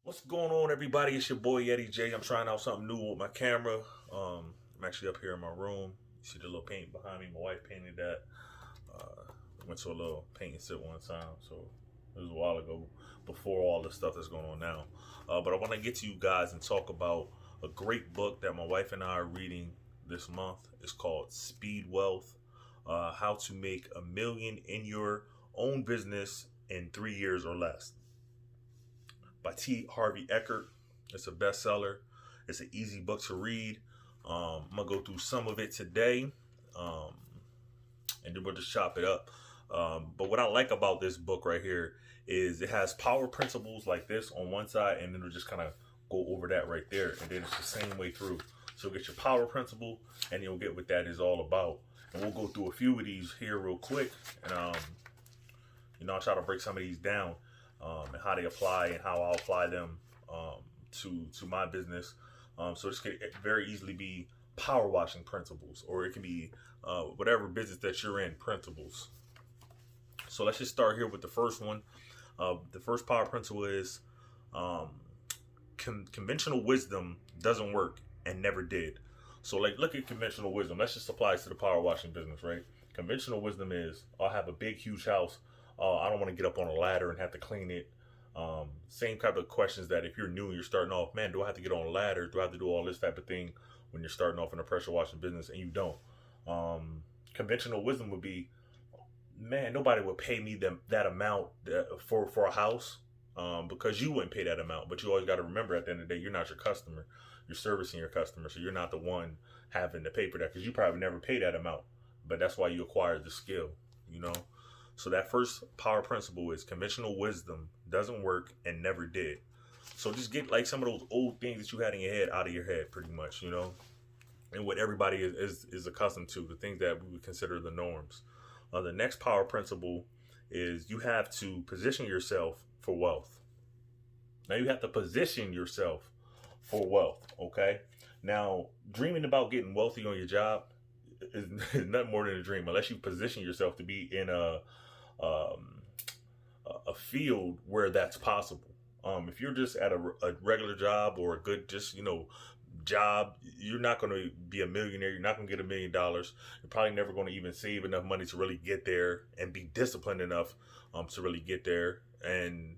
What's going on, everybody? It's your boy Yeti J. I'm trying out something new with my camera. I'm actually up here in my room. You see the little paint behind me? My wife painted that. Went to a little paint and sit one time, so it was a while ago, before all the stuff that's going on now. But I want to get to you guys and talk about a great book that my wife and I are reading this month. It's called Speedwealth: How to Make a Million in Your Own Business in 3 years or Less, by T. Harvey Eckert. It's a bestseller. It's an easy book to read. I'm gonna go through some of it today, and then we'll just chop it up. But what I like about this book right here is it has power principles like this on one side, and then it'll just kind of go over that right there, and then it's the same way through. So you'll get your power principle, and you'll get what that is all about. And we'll go through a few of these here real quick, and I'll try to break some of these down. And how they apply and how I'll apply them to my business. So this could very easily be power washing principles, or it can be whatever business that you're in, principles. So let's just start here with the first one. The first power principle is conventional wisdom doesn't work and never did. So like, look at conventional wisdom. Let's just apply it to the power washing business, right? Conventional wisdom is, I'll have a big, huge house. I don't want to get up on a ladder and have to clean it. Same type of questions that if you're new and you're starting off, man, do I have to get on a ladder? Do I have to do all this type of thing when you're starting off in a pressure washing business and you don't? Conventional wisdom would be, man, nobody would pay me that amount for a house because you wouldn't pay that amount. But you always got to remember, at the end of the day, you're not your customer. You're servicing your customer. So you're not the one having to pay for that, because you probably never pay that amount. But that's why you acquired the skill, you know? So that first power principle is conventional wisdom doesn't work and never did. So just get like some of those old things that you had in your head out of your head, pretty much, you know, and what everybody is accustomed to, the things that we would consider the norms. The next power principle is you have to position yourself for wealth. Now you have to position yourself for wealth, okay? Now, dreaming about getting wealthy on your job is nothing more than a dream, unless you position yourself to be in a field where that's possible. If you're just at a regular job or a good, job, you're not going to be a millionaire. You're not going to get $1 million. You're probably never going to even save enough money to really get there and be disciplined enough to really get there. And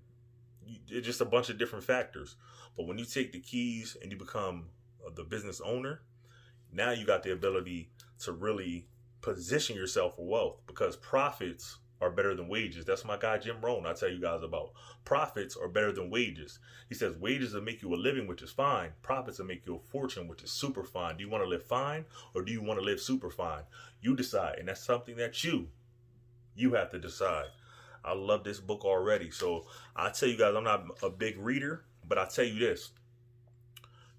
it's just a bunch of different factors. But when you take the keys and you become the business owner, now you got the ability to really position yourself for wealth, because profits are better than wages. That's my guy Jim Rohn I tell you guys about. Profits are better than wages. He says wages will make you a living, which is fine. Profits will make you a fortune, which is super fine. Do you want to live fine, or do you want to live super fine? You decide, and that's something that you have to decide. I love this book already. So I tell you guys, I'm not a big reader, but I tell you this: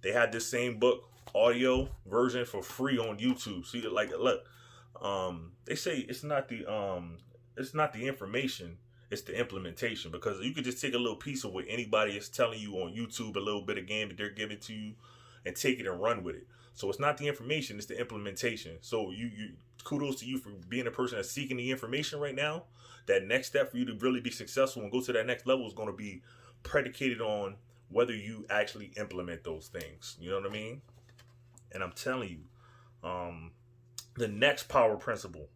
they had this same book audio version for free on YouTube. See, like, look, they say it's not the information, it's the implementation. Because you could just take a little piece of what anybody is telling you on YouTube, a little bit of game that they're giving to you, and take it and run with it. So it's not the information, it's the implementation. So you kudos to you for being a person that's seeking the information right now. That next step for you to really be successful and go to that next level is going to be predicated on whether you actually implement those things. You know what I mean? And I'm telling you, the next power principle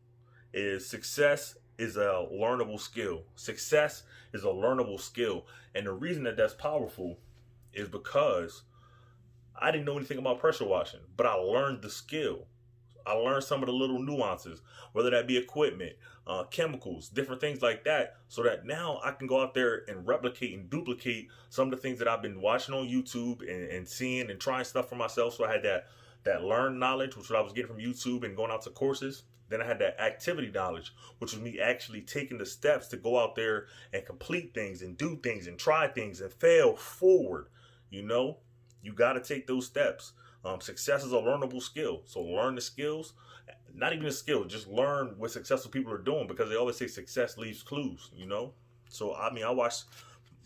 is success is a learnable skill. Success is a learnable skill. And the reason that that's powerful is because I didn't know anything about pressure washing, but I learned the skill. I learned some of the little nuances, whether that be equipment, chemicals, different things like that, so that now I can go out there and replicate and duplicate some of the things that I've been watching on YouTube and seeing and trying stuff for myself. So I had that learned knowledge, which I was getting from YouTube and going out to courses. Then I had that activity knowledge, which was me actually taking the steps to go out there and complete things and do things and try things and fail forward. You know, you got to take those steps. Success is a learnable skill. So learn the skills, not even a skill, just learn what successful people are doing, because they always say success leaves clues, you know? So, I mean, I watch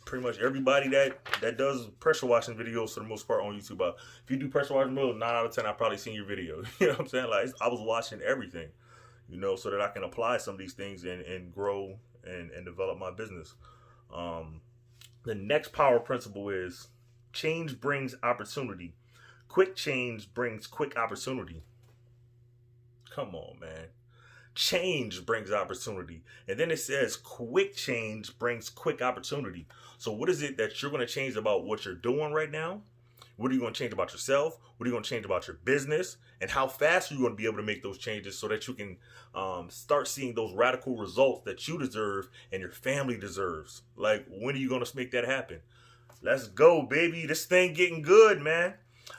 pretty much everybody that does pressure washing videos for the most part on YouTube. If you do pressure washing videos, 9 out of 10, I've probably seen your video. You know what I'm saying? Like, I was watching everything, you know, so that I can apply some of these things and grow and develop my business. The next power principle is Change brings opportunity. Quick change brings quick opportunity. Come on, man. Change brings opportunity. And then it says quick change brings quick opportunity. So what is it that you're going to change about what you're doing right now? What are you going to change about yourself? What are you going to change about your business? And how fast are you going to be able to make those changes so that you can start seeing those radical results that you deserve and your family deserves? Like, when are you going to make that happen? Let's go, baby. This thing getting good, man.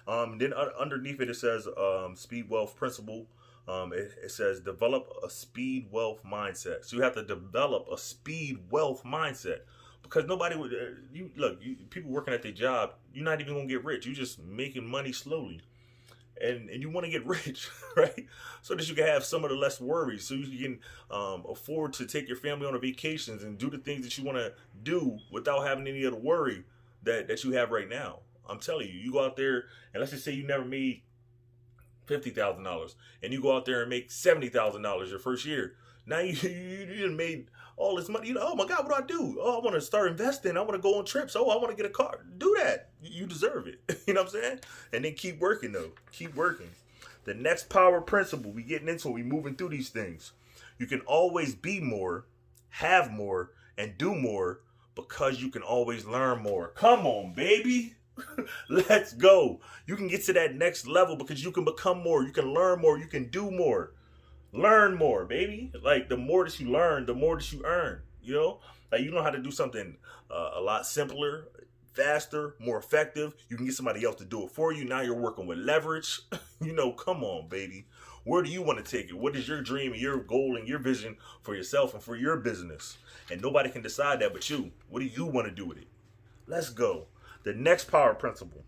Then underneath it says Speedwealth principle. It says develop a speed wealth mindset. So you have to develop a speed wealth mindset, because nobody would. People working at their job, you're not even gonna get rich. You're just making money slowly, and you want to get rich, right? So that you can have some of the less worries, so you can afford to take your family on a vacations and do the things that you want to do without having any of the worry that you have right now. I'm telling you, you go out there and let's just say you never made $50,000, and you go out there and make $70,000 your first year. Now you made all this money. Oh my God, what do I do? Oh, I want to start investing. I want to go on trips. Oh, I want to get a car. Do that. You deserve it. You know what I'm saying? And then keep working though. Keep working. The next power principle, we getting into it. We moving through these things. You can always be more, have more, and do more, because you can always learn more. Come on, baby. Let's go. You can get to that next level because you can become more. You can learn more. You can do more. Learn more, baby. Like, the more that you learn, the more that you earn. You know, like, you know how to do something a lot simpler, faster, more effective. You can get somebody else to do it for you. Now you're working with leverage. Come on, baby. Where do you want to take it? What is your dream and your goal and your vision for yourself and for your business? And nobody can decide that but you. What do you want to do with it? Let's go. The next power principle.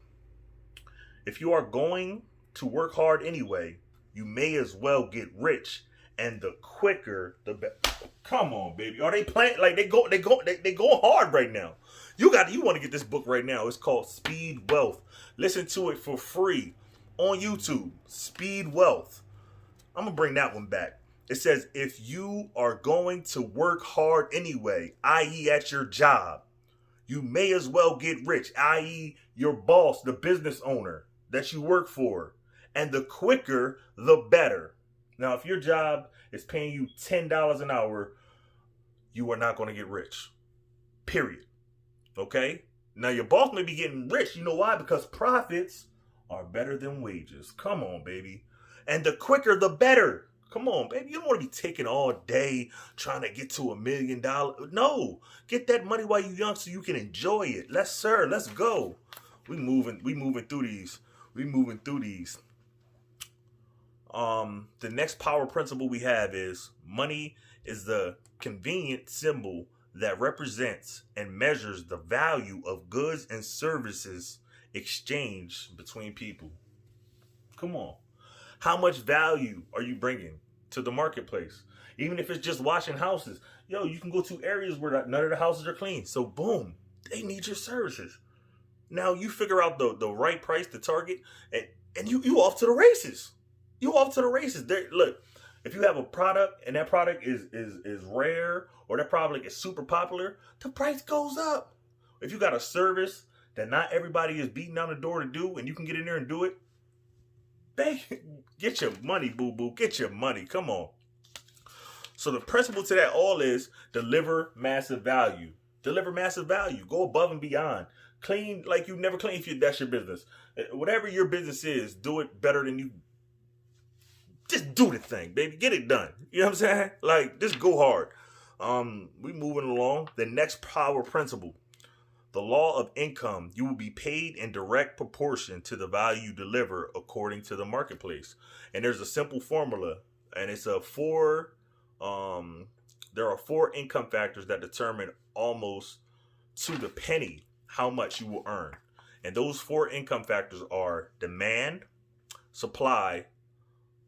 If you are going to work hard anyway, you may as well get rich, and the quicker the better. Come on, baby. Are they playing? Like, they go hard right now. You want to get this book right now. It's called Speedwealth. Listen to it for free on YouTube. Speedwealth. I'm gonna bring that one back. It says, if you are going to work hard anyway, i.e. at your job, you may as well get rich, i.e. your boss, the business owner that you work for. And the quicker, the better. Now, if your job is paying you $10 an hour, you are not going to get rich. Period. Okay? Now, your boss may be getting rich. You know why? Because profits are better than wages. Come on, baby. And the quicker, the better. Come on, baby. You don't want to be taking all day trying to get to $1 million. No. Get that money while you're young so you can enjoy it. Let's go. We moving through these. The next power principle we have is money is the convenient symbol that represents and measures the value of goods and services exchanged between people. Come on. How much value are you bringing to the marketplace? Even if it's just washing houses. You can go to areas where none of the houses are clean. So boom, they need your services. Now you figure out the right price to target, and you off to the races. Look, if you have a product and that product is rare, or that product is super popular, the price goes up. If you got a service that not everybody is beating down the door to do, and you can get in there and do it, get your money, boo-boo. Get your money. Come on. So the principle to that all is deliver massive value. Go above and beyond. Clean like you never clean if that's your business. Whatever your business is, do it better than you. Just do the thing, baby. Get it done. You know what I'm saying? Like, just go hard. We moving along. The next power principle. The law of income. You will be paid in direct proportion to the value you deliver according to the marketplace. And there's a simple formula. And it's there are 4 income factors that determine almost to the penny how much you will earn. And those 4 income factors are demand, supply,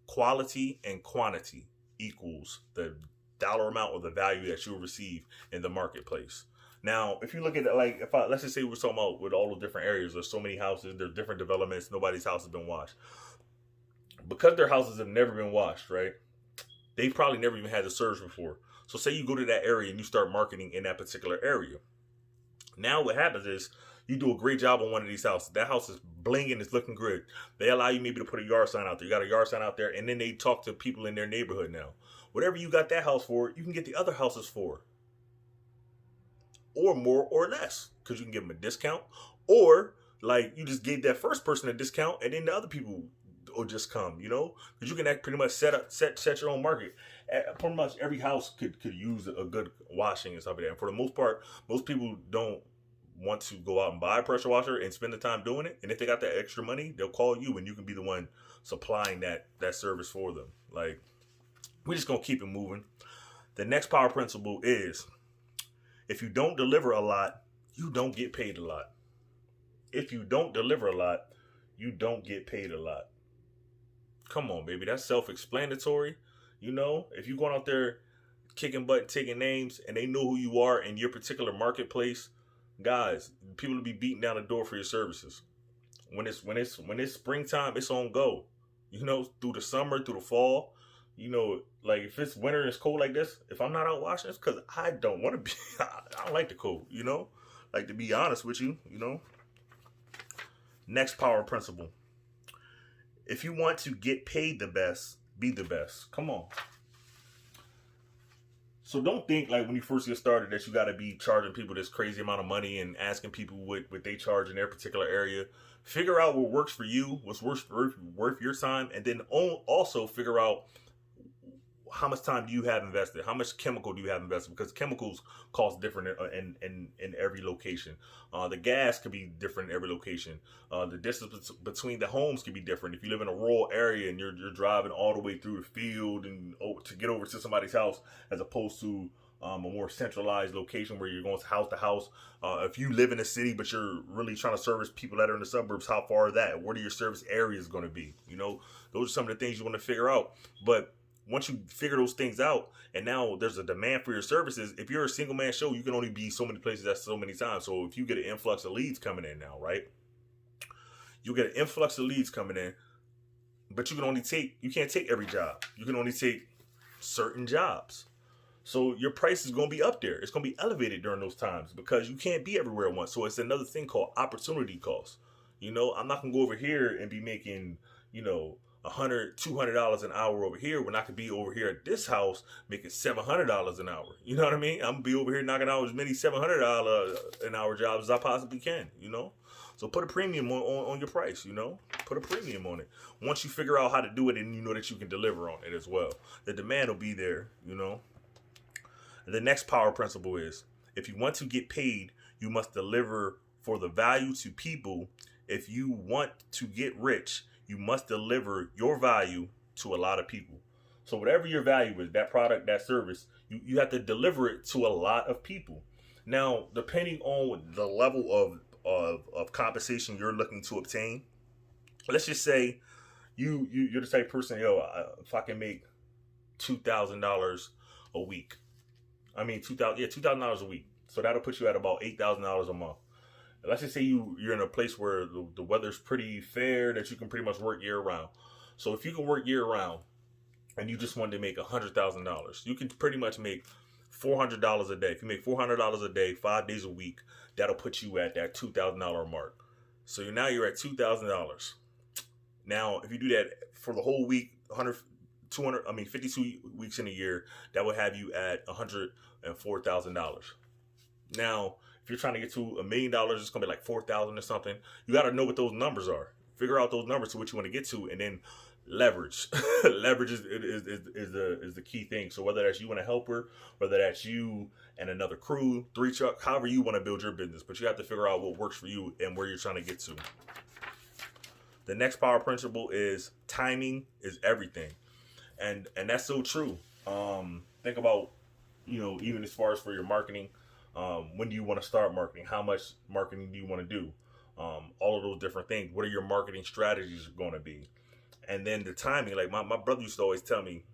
quality, and quantity equals the dollar amount or the value that you'll receive in the marketplace. Now, if you look at it, like, let's just say we're talking about with all the different areas, there's so many houses, there's different developments, nobody's house has been washed. Because their houses have never been washed, right? They've probably never even had the service before. So say you go to that area and you start marketing in that particular area. Now what happens is You do a great job on one of these houses. That house is blinging, it's looking good. They allow you maybe to put a yard sign out there. You got a yard sign out there, and then they talk to people in their neighborhood now. Whatever you got that house for, you can get the other houses for. Or more or less. Because you can give them a discount. Or, like, you just gave that first person a discount, and then the other people will just come, you know? Because you can pretty much set your own market. Pretty much every house could use a good washing and stuff like that. And for the most part, most people don't want to go out and buy a pressure washer and spend the time doing it. And if they got that extra money, they'll call you and you can be the one supplying that service for them. Like, we're just going to keep it moving. The next power principle is, if you don't deliver a lot, you don't get paid a lot. If you don't deliver a lot, you don't get paid a lot. Come on, baby. That's self-explanatory. You know, if you're going out there kicking butt, taking names, and they know who you are in your particular marketplace, guys, people will be beating down the door for your services. When it's springtime, it's on go. You know, through the summer, through the fall. You know, like if it's winter and it's cold like this, if I'm not out washing, it's because I don't want to be. I don't like the cold, you know? Like, to be honest with you, you know? Next power principle. If you want to get paid the best, be the best. Come on. So don't think like when you first get started that you got to be charging people this crazy amount of money and asking people what they charge in their particular area. Figure out what works for you, what's worth your time, and then also figure out how much time do you have invested? How much chemical do you have invested? Because chemicals cost different in every location. The gas could be different in every location. The distance between the homes could be different. If you live in a rural area and you're driving all the way through the field and to get over to somebody's house, as opposed to a more centralized location where you're going house to house. If you live in a city but you're really trying to service people that are in the suburbs, how far is that? What are your service areas going to be? You know, those are some of the things you want to figure out. But once you figure those things out, and now there's a demand for your services, if you're a single man show, you can only be so many places at so many times. So if you get an influx of leads coming in now, right? You get an influx of leads coming in, but you can't take every job. You can only take certain jobs. So your price is going to be up there. It's going to be elevated during those times because you can't be everywhere at once. So it's another thing called opportunity cost. You know, I'm not going to go over here and be making, you know, $100-$200 an hour over here when I could be over here at this house making $700 an hour. You know what I mean? I'm gonna be over here knocking out as many $700 an hour jobs as I possibly can, you know? So put a premium on your price, you know? Put a premium on it. Once you figure out how to do it and you know that you can deliver on it as well, the demand will be there, you know? The next power principle is, if you want to get paid, you must deliver for the value to people. If you want to get rich, you must deliver your value to a lot of people. So whatever your value is, that product, that service, you have to deliver it to a lot of people. Now, depending on the level of compensation you're looking to obtain, let's just say you're the type of person, if I can make $2,000 a week. I mean, $2,000 a week. So that'll put you at about $8,000 a month. Let's just say you're in a place where the weather's pretty fair, that you can pretty much work year round. So if you can work year round and you just wanted to make $100,000, you can pretty much make $400 a day. If you make $400 a day, 5 days a week, that'll put you at that $2,000 mark. So now you're at $2,000. Now, if you do that for the whole week, 52 weeks in a year, that would have you at $104,000. Now, if you're trying to get to $1 million, it's going to be like 4,000 or something. You got to know what those numbers are. Figure out those numbers to what you want to get to, and then leverage. Leverage is the key thing. So whether that's you and a helper, whether that's you and another crew, 3 truck, however you want to build your business, but you have to figure out what works for you and where you're trying to get to. The next power principle is timing is everything. And that's so true. Think about, even as far as for your marketing, when do you want to start marketing? How much marketing do you want to do? All of those different things. What are your marketing strategies going to be? And then the timing, like my brother used to always tell me,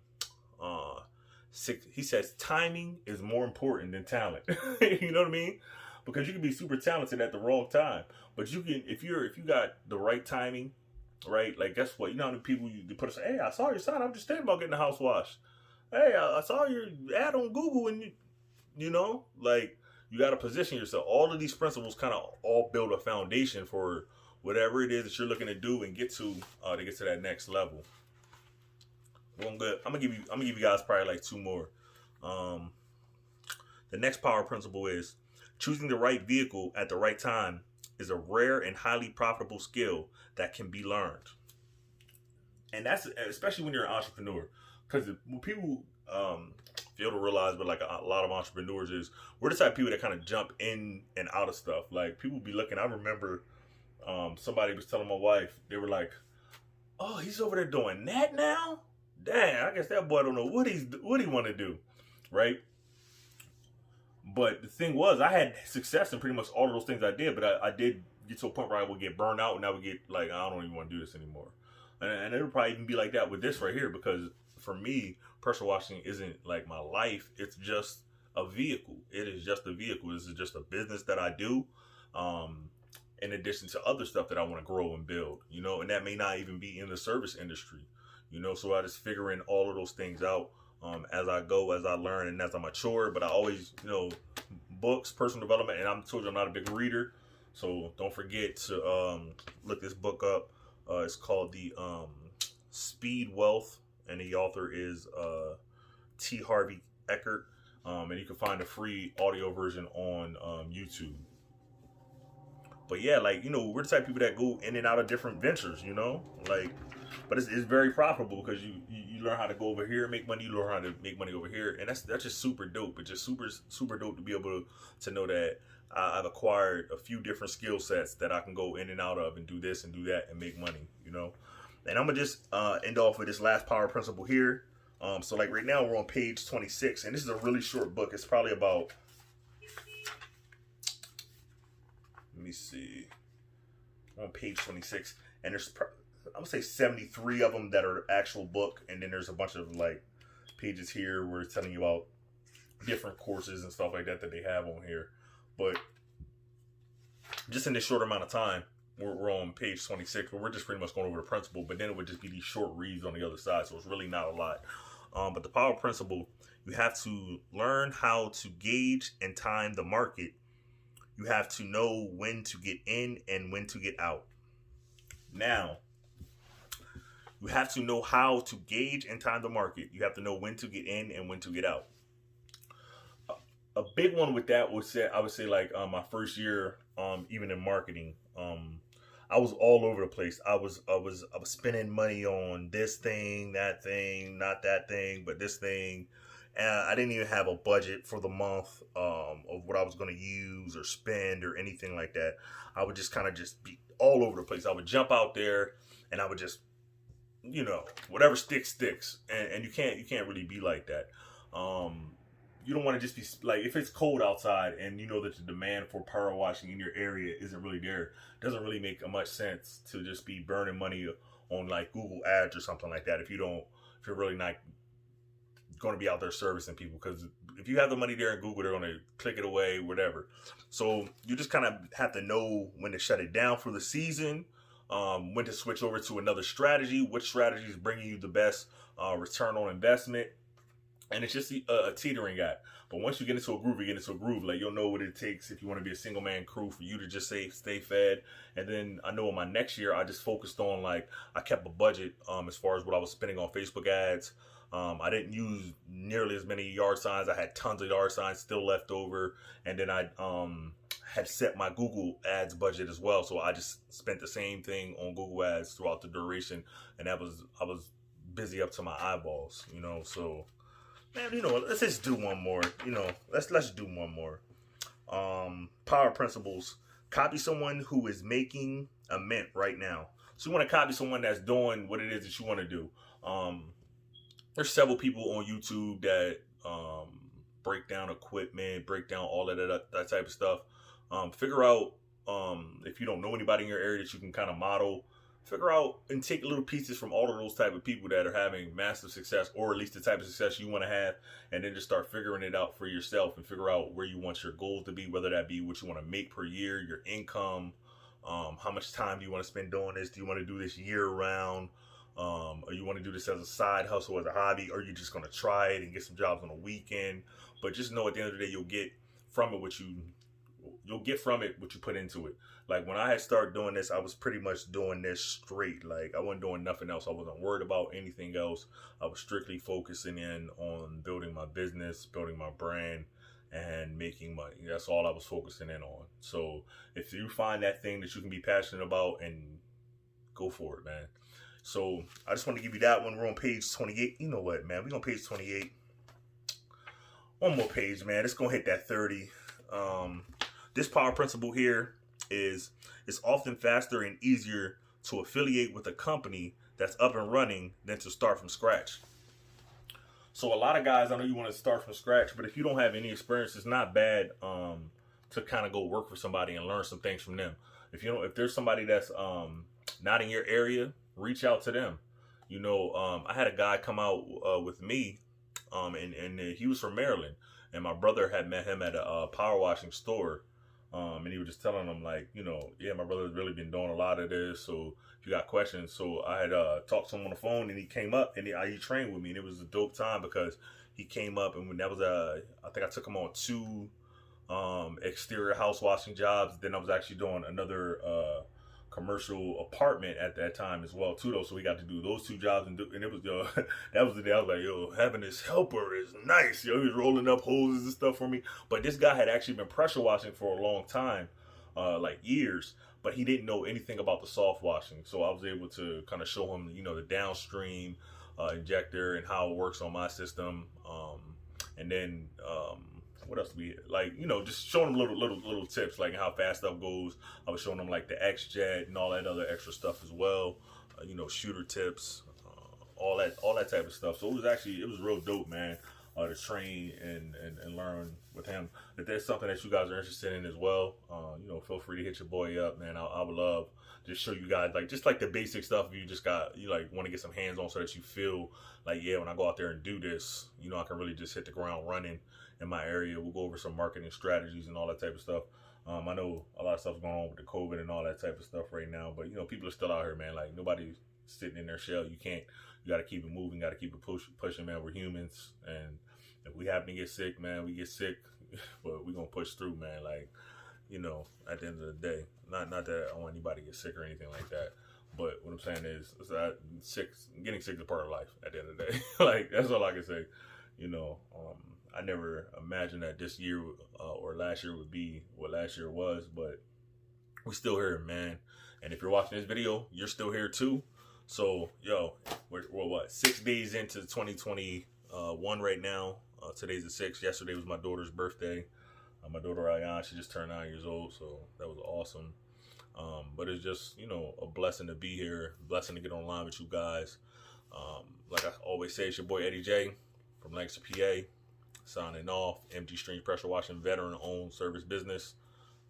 he says, timing is more important than talent. You know what I mean? Because you can be super talented at the wrong time, but you can, if you got the right timing, right? Like, guess what? You know how many people you put hey, I saw your sign. I'm just thinking about getting the house washed. Hey, I saw your ad on Google, and you got to position yourself. All of these principles kind of all build a foundation for whatever it is that you're looking to do and get to that next level. Well, good. I'm gonna give you guys probably like two more. The next power principle is choosing the right vehicle at the right time is a rare and highly profitable skill that can be learned. And that's especially when you're an entrepreneur, because when people fail to realize, but like a lot of entrepreneurs is, we're the type of people that kind of jump in and out of stuff. Like people be looking. I remember somebody was telling my wife, they were like, "Oh, he's over there doing that now? Dang, I guess that boy don't know what he want to do, right?" But the thing was, I had success in pretty much all of those things I did, but I did get to a point where I would get burned out, and I would get like, I don't even want to do this anymore. And it would probably even be like that with this right here, because for me, pressure washing isn't like my life. It's just a vehicle. It is just a vehicle. This is just a business that I do, in addition to other stuff that I want to grow and build, and that may not even be in the service industry, so I just figuring all of those things out as I go, as I learn, and as I mature. But I always, books, personal development, and I'm told you I'm not a big reader, so don't forget to look this book up. It's called the Speedwealth, and the author is T. Harvey Eckert, and you can find a free audio version on YouTube. But yeah, like, we're the type of people that go in and out of different ventures, but it's very profitable because you learn how to go over here and make money, you learn how to make money over here, and that's just super dope. It's just super dope to be able to know that I've acquired a few different skill sets that I can go in and out of and do this and do that and make money, And I'm gonna just end off with this last power principle here. So like right now we're on page 26, and this is a really short book. It's probably about, let me see, on page 26, and there's I would say 73 of them that are actual book, and then there's a bunch of like pages here where it's telling you about different courses and stuff like that they have on here. But just in this short amount of time, we're on page 26, but we're just pretty much going over the principle, but then it would just be these short reads on the other side, so it's really not a lot. But the power principle, you have to learn how to gauge and time the market. You have to know when to get in and when to get out. Now, you have to know how to gauge and time the market. You have to know when to get in and when to get out. A big one with that was, I would say, like my first year, even in marketing, I was all over the place. I was spending money on this thing, that thing, not that thing, but this thing. And I didn't even have a budget for the month of what I was going to use or spend or anything like that. I would just kind of just be all over the place. I would jump out there and I would just, whatever sticks. And you can't really be like that. You don't want to just be like, if it's cold outside and you know that the demand for power washing in your area isn't really there, it doesn't really make much sense to just be burning money on like Google ads or something like that if you're really not going to be out there servicing people. Because if you have the money there in Google, they're going to click it away, whatever. So you just kind of have to know when to shut it down for the season, when to switch over to another strategy, which strategy is bringing you the best return on investment. And it's just a teetering act. But once you get into a groove, Like, you'll know what it takes if you want to be a single man crew for you to just stay fed. And then I know in my next year, I just focused on, like, I kept a budget as far as what I was spending on Facebook ads. I didn't use nearly as many yard signs. I had tons of yard signs still left over. And then I had set my Google ads budget as well. So I just spent the same thing on Google ads throughout the duration. And I was busy up to my eyeballs, so... Man, let's just do one more. Let's do one more. Power principles. Copy someone who is making a mint right now. So you want to copy someone that's doing what it is that you want to do. There's several people on YouTube that break down equipment, break down all of that type of stuff. Figure out if you don't know anybody in your area that you can kind of model. Figure out and take little pieces from all of those type of people that are having massive success, or at least the type of success you want to have, and then just start figuring it out for yourself and figure out where you want your goals to be, whether that be what you want to make per year, your income, how much time do you want to spend doing this? Do you want to do this year round? Or you want to do this as a side hustle, as a hobby, or you're just going to try it and get some jobs on the weekend? But just know at the end of the day, you'll get from it you'll get from it what you put into it. Like when I had started doing this, I was pretty much doing this straight. Like I wasn't doing nothing else. I wasn't worried about anything else. I was strictly focusing in on building my business, building my brand, and making money. That's all I was focusing in on. So if you find that thing that you can be passionate about, and go for it, man. So I just want to give you that one. We're on page 28. You know what, man? We're on page 28. One more page, man. It's going to hit that 30. This power principle here is it's often faster and easier to affiliate with a company that's up and running than to start from scratch. So a lot of guys, I know you want to start from scratch, but if you don't have any experience, it's not bad to kind of go work for somebody and learn some things from them. If there's somebody that's not in your area, reach out to them. I had a guy come out with me, and he was from Maryland, and my brother had met him at a power washing store. And he was just telling him, like, yeah, my brother's really been doing a lot of this. So if you got questions, so I had talked to him on the phone, and he came up and he trained with me, and it was a dope time because he came up, and when that was I think I took him on 2 exterior house washing jobs. Then I was actually doing another commercial apartment at that time as well too, though. So we got to do those 2 jobs, and it was that was the day I was like, having this helper is nice. He was rolling up hoses and stuff for me. But this guy had actually been pressure washing for a long time, like years, but he didn't know anything about the soft washing. So I was able to kind of show him, the downstream injector and how it works on my system, and then what else we like, just showing them little tips, like how fast stuff goes. I was showing them like the X-Jet and all that other extra stuff as well, shooter tips, all that type of stuff. So it was real dope, man, to train and learn with him. If there's something that you guys are interested in as well, feel free to hit your boy up, man. I would love to show you guys like the basic stuff. If you want to get some hands on, so that you feel like, yeah, when I go out there and do this, I can really just hit the ground running in my area. We'll go over some marketing strategies and all that type of stuff. I know a lot of stuff's going on with the COVID and all that type of stuff right now, but people are still out here, man. Like nobody's sitting in their shell. You got to keep it moving, got to keep it pushing, man. We're humans, and if we happen to get sick, man, we get sick, but we're going to push through, man. Like, at the end of the day, not that I want anybody to get sick or anything like that, but what I'm saying is getting sick is a part of life at the end of the day. Like, that's all I can say. I never imagined that this year or last year would be what last year was, but we're still here, man. And if you're watching this video, you're still here too. So, we're what, 6 days into 2021 right now. Today's the 6th. Yesterday was my daughter's birthday. My daughter Ayan, she just turned 9 years old, so that was awesome. But it's just, a blessing to be here, blessing to get online with you guys. Like I always say, it's your boy Eddie J from Lancaster, PA. Signing off. MG Streams Pressure Washing, veteran-owned service business.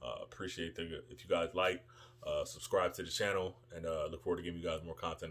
Appreciate if you guys subscribe to the channel, and look forward to giving you guys more content.